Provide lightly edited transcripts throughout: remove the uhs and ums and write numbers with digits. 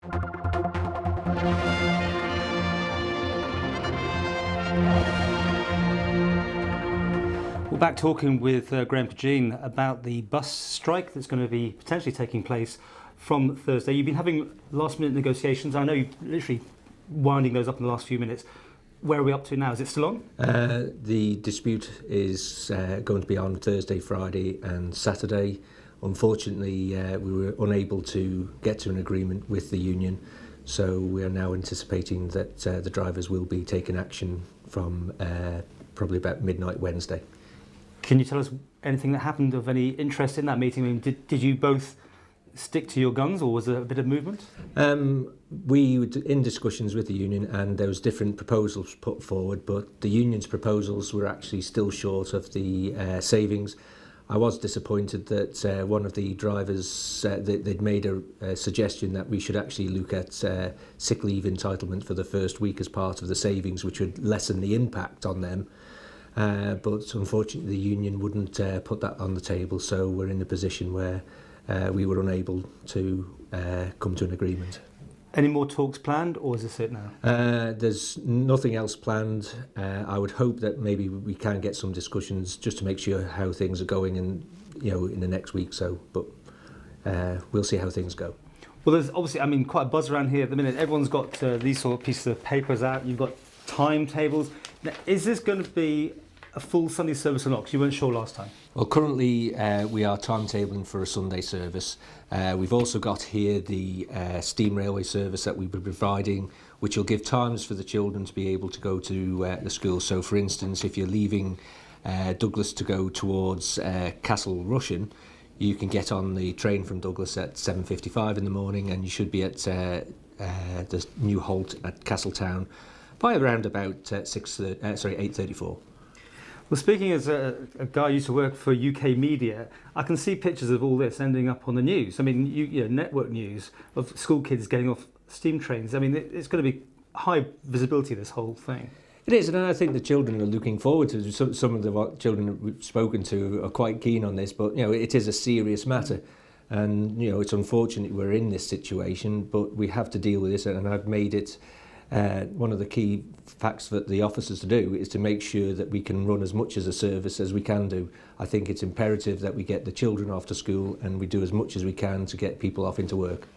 We're back talking with Cregeen about the bus strike that's going to be potentially taking place from Thursday. You've been having last-minute negotiations. I know you're literally winding those up in the last few minutes. Where are we up to now? Is it still on? The dispute is going to be on Thursday, Friday and Saturday. Unfortunately, we were unable to get to an agreement with the union, so we are now anticipating that the drivers will be taking action from probably about midnight Wednesday. Can you tell us anything that happened of any interest in that meeting? I mean, did you both stick to your guns, or was there a bit of movement? We were in discussions with the union, and there was different proposals put forward, but the union's proposals were actually still short of the savings. I was disappointed that one of the drivers, they'd made a suggestion that we should actually look at sick leave entitlement for the first week as part of the savings, which would lessen the impact on them. But unfortunately the union wouldn't put that on the table, so we're in a position where we were unable to come to an agreement. Any more talks planned, or is this it now? There's nothing else planned. I would hope that maybe we can get some discussions just to make sure how things are going in the next week. So, but we'll see how things go. Well, there's obviously, quite a buzz around here at the minute. Everyone's got these sort of pieces of papers out. You've got timetables. Now, is this going to be a full Sunday service or not? Because you weren't sure last time. Well, currently we are timetabling for a Sunday service. We've also got here the steam railway service that we'll be providing, which will give times for the children to be able to go to the school. So, for instance, if you're leaving Douglas to go towards Castle Rushen, you can get on the train from Douglas at 7:55 in the morning, and you should be at the new halt at Castletown by around about 8:34. Well, speaking as a guy who used to work for UK media, I can see pictures of all this ending up on the news. I mean, network news of school kids getting off steam trains. I mean, it's going to be high visibility, this whole thing. It is, and I think the children are looking forward to it. Some of the children that we've spoken to are quite keen on this, but it is a serious matter. And it's unfortunate we're in this situation, but we have to deal with this, and I've made it one of the key facts for the officers to do is to make sure that we can run as much as a service as we can do. I think it's imperative that we get the children off to school, and we do as much as we can to get people off into work.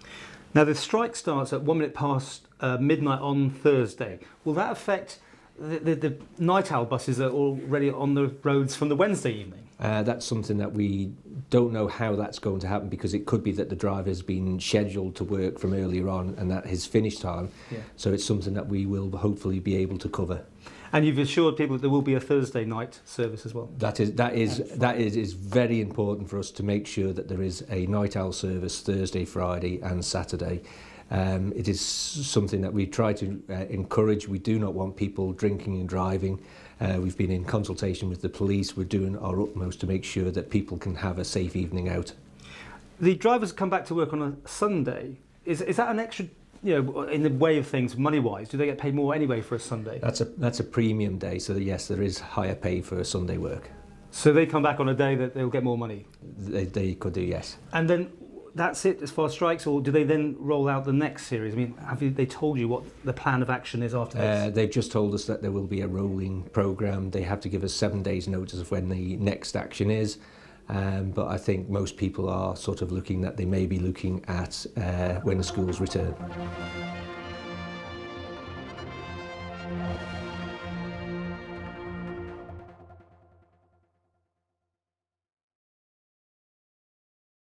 Now, the strike starts at 1 minute past midnight on Thursday. Will that affect the night owl buses that are already on the roads from the Wednesday evening? That's something that we don't know how that's going to happen, because it could be that the driver's been scheduled to work from earlier on and that his finish time. Yeah. So it's something that we will hopefully be able to cover. And you've assured people that there will be a Thursday night service as well. That is very important for us to make sure that there is a night owl service Thursday, Friday and Saturday. It is something that we try to encourage. We do not want people drinking and driving. We've been in consultation with the police. We're doing our utmost to make sure that people can have a safe evening out. The drivers come back to work on a Sunday. Is that an extra, in the way of things, money-wise? Do they get paid more anyway for a Sunday? That's a premium day, so that, yes, there is higher pay for Sunday work. So they come back on a day that they'll get more money? They could do, yes. And then that's it as far as strikes, or do they then roll out the next series? I mean, have they told you what the plan of action is after this? They've just told us that there will be a rolling programme. They have to give us 7 days notice of when the next action is. But I think most people are sort of looking that they may be looking at when the schools return.